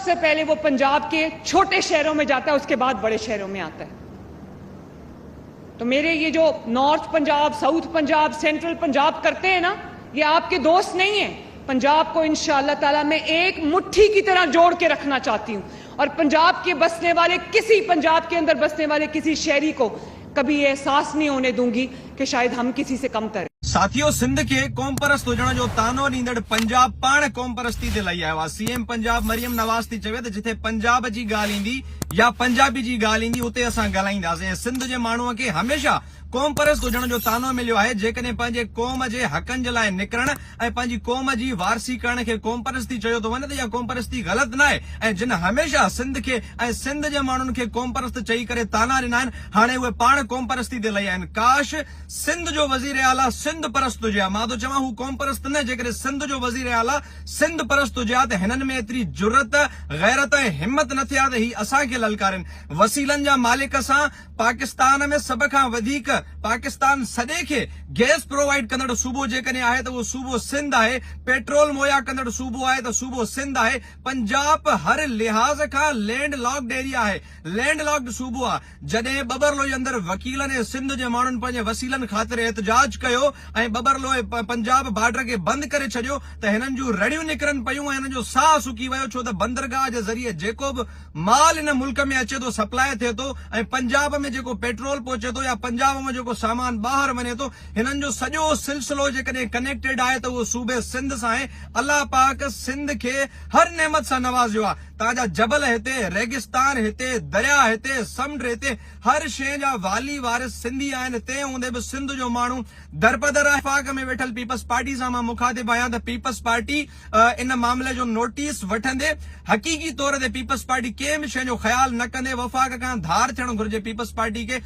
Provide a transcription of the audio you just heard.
सबसे पहले वो पंजाब के छोटे शहरों में जाता है, उसके बाद बड़े शहरों में आता है। तो मेरे ये जो north Punjab, south Punjab, central Punjab करते हैं ना, ये आपके दोस्त नहीं है। पंजाब को इंशाअल्लाह ताला मैं एक मुट्ठी की तरह जोड़ के रखना चाहती हूँ, और पंजाब के बसने वाले पंजाब के अंदर बसने वाले किसी शहरी को कभी ये एहसास नहीं होने दूंगी कि शायद हम किसी से कमतर हैं। साथियों, सिंध के कौम परस्त हुजण जो तानो ॾींदड़ पंजाब पाण कौम परस्ती ते लही आयो आहे। सीएम पंजाब मरियम नवाज़ थी चवे त जिथे पंजाब जी ॻाल्हि ईंदी या पंजाबी जी ॻाल्हि ईंदी उते असां ॻाल्हाईंदासीं। सिंध जे माण्हूअ खे हमेशा कौम परस्त हुजण जो तानो मिलियो आहे। जेकॾहिं पंहिंजे क़ौम जे हक़नि जे लाइ निकिरण ऐं पंहिंजी क़ौम जी वारसी करण खे कौम परस्ती चयो थो वञे त इहा कौम परस्ती ग़लति न आहे। ऐं जिन हमेशा सिंध खे ऐं सिंध जे माण्हुनि खे कौम परस्त चई करे ताना ॾिना आहिनि, हाणे उहे पाण कौम परस्ती ते लही आहिनि। काश सिंध जो वज़ीर आला सिंध परस्त हुजे हा। मां थो चवां हू कौम परस्त न, जेकॾहिं सिंध जो वज़ीर आला सिंध परस्त हुजे हा त हिननि में एतिरी जुरत, गैरत ऐं हिम्मत न थिया त ही असांखे ललकारनि। वसीलनि जा मालिक सां पाकिस्तान में सभ खां वधीक पाकिस्तान सॼे खे गैस प्रोवाइड कंदड़ सूबो जेकॾहिं आहे त उहो सूबो सिंध आहे। पेट्रोल मुहैया कंदड़ सूबो आहे त सूबो सिंध आहे। पंजाब हर लिहाज़ खां लैंड लॉक्ड एरिया आहे, लैंड लॉक्ड सूबो आहे। जॾहिं बबरलो जे अंदरि वकीलनि ऐं सिंध जे माण्हुनि पंहिंजे वसीलनि ख़ातिर एहतजाज कयो ऐं बबरलो पंजाब बॉर्डर खे बंदि करे छॾियो त हिननि जूं रड़ियूं निकिरनि पयूं ऐं हिननि जो साह सुकी वियो, छो त बंदरगाह जे ज़रिए जेको बि माल हिन मुल्क में अचे थो, सप्लाई थिए थो, ऐं पंजाब में जेको पेट्रोल पहुचे थो या पंजाब में जेको सामान ॿाहिरि वञे थो, हिननि जो सॼो सिलसिलो जेकॾहिं कनेक्टेड आहे त उहो सूबे सिंध सां आहे। अल्लाह पाक सिंध खे हर नेमत सां नवाज़ियो आहे। तव्हांजा जबल हिते, रेगिस्तान हिते, दरिया हिते, समुंड हिते, हर शइ जा वाली वारिस सिंधी आहिनि। तंहिं हूंदे बि सिंध जो माण्हू दरपदर आहे। वफ़ाक़ में वेठल पीपल्स पार्टी सां मां मुखातिब आहियां त पीपल्स पार्टी इन मामले जो नोटिस वठंदे हक़ीक़ी तौर ते पीपल्स पार्टी कंहिं बि शइ जो ख़्यालु न कंदे वफ़ाक़ खां धार थियणु घुर्जे पीपल्स पार्टी खे।